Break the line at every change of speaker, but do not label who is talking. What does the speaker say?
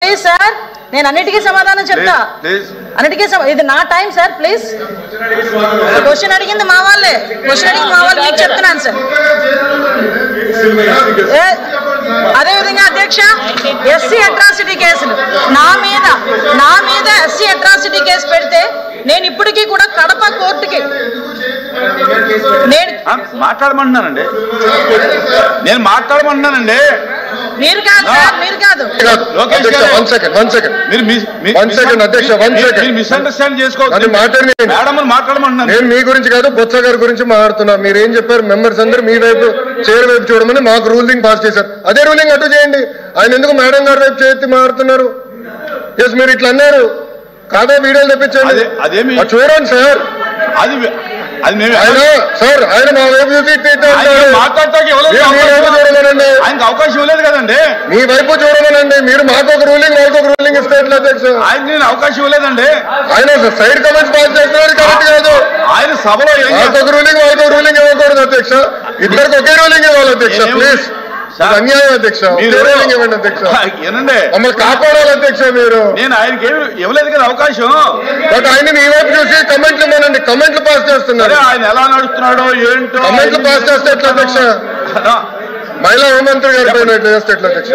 Please sir, నేను అన్నిటికీ సమాధానం చెప్తా. అన్నిటికీ ఇది నా టైం సార్. ప్లీజ్, క్వశ్చన్ అడిగింది మా వాళ్ళే, క్వశ్చన్ అడిగింది మా వాళ్ళు, మీకు చెప్తున్నాను సార్. అదేవిధంగా అధ్యక్ష, ఎస్సీ అట్రాసిటీ కేసులు నా మీద ఎస్సీ అట్రాసిటీ కేసు పెడితే నేను ఇప్పటికీ కూడా కడప కోర్టుకి నేను
మాట్లాడమంటున్నానండి. మీరు కాదు సార్, మీరు కాదు.
నేను మీ గురించి కాదు, బొత్స గారి గురించి మాట్లాడుతున్నా. మీరు ఏం చెప్పారు? మెంబర్స్ అందరూ మీ వైపు, చైర్ వైపు చూడమని మాకు రూలింగ్ పాస్ చేశారు. అదే రూలింగ్ అటు చేయండి. ఆయన ఎందుకు మేడం గారి వైపు చేతి మాట్లాడుతున్నారు? ఎస్, మీరు ఇట్లా అన్నారు కాదా? వీడియోలు తెప్పించండి, చూడండి సార్. సార్ ఆయన మా వైపు చూసి
అవకాశం ఇవ్వలేదు కదండి.
మీ వైపు చూడమనండి. మీరు మాకు ఒక రూలింగ్, వాళ్ళకి ఒక రూలింగ్ ఇస్తే ఎట్లా అధ్యక్ష?
ఆయన అవకాశం ఇవ్వలేదండి.
ఆయన సైడ్ కమెంట్స్ పాస్ చేస్తున్నారు, కరెక్ట్ కాదు.
ఆయన సభలో
ఒక రూలింగ్, వాళ్ళకి ఒక రూలింగ్ ఇవ్వకూడదు అధ్యక్ష. ఇద్దరికి ఒకే రూలింగ్ ఇవ్వాలి అధ్యక్ష. ప్లీజ్, అన్యాయం అధ్యక్ష. రూలింగ్ ఇవ్వండి అధ్యక్ష. మమ్మల్ని కాపాడాలి అధ్యక్ష. మీరు
నేను ఆయనకి ఇవ్వలేదు కదా అవకాశం.
బట్ ఆయన మీ వైపు చూసి కమెంట్లు ఇవ్వనండి. కమెంట్లు పాస్ చేస్తున్నారు.
ఆయన ఎలా నడుస్తున్నాడో ఏంటో
కమెంట్లు పాస్ చేస్తే ఎట్లా అధ్యక్ష? మహిళా హోంమంత్రి గారి పైన చేస్తే ఎట్లా అధ్యక్ష?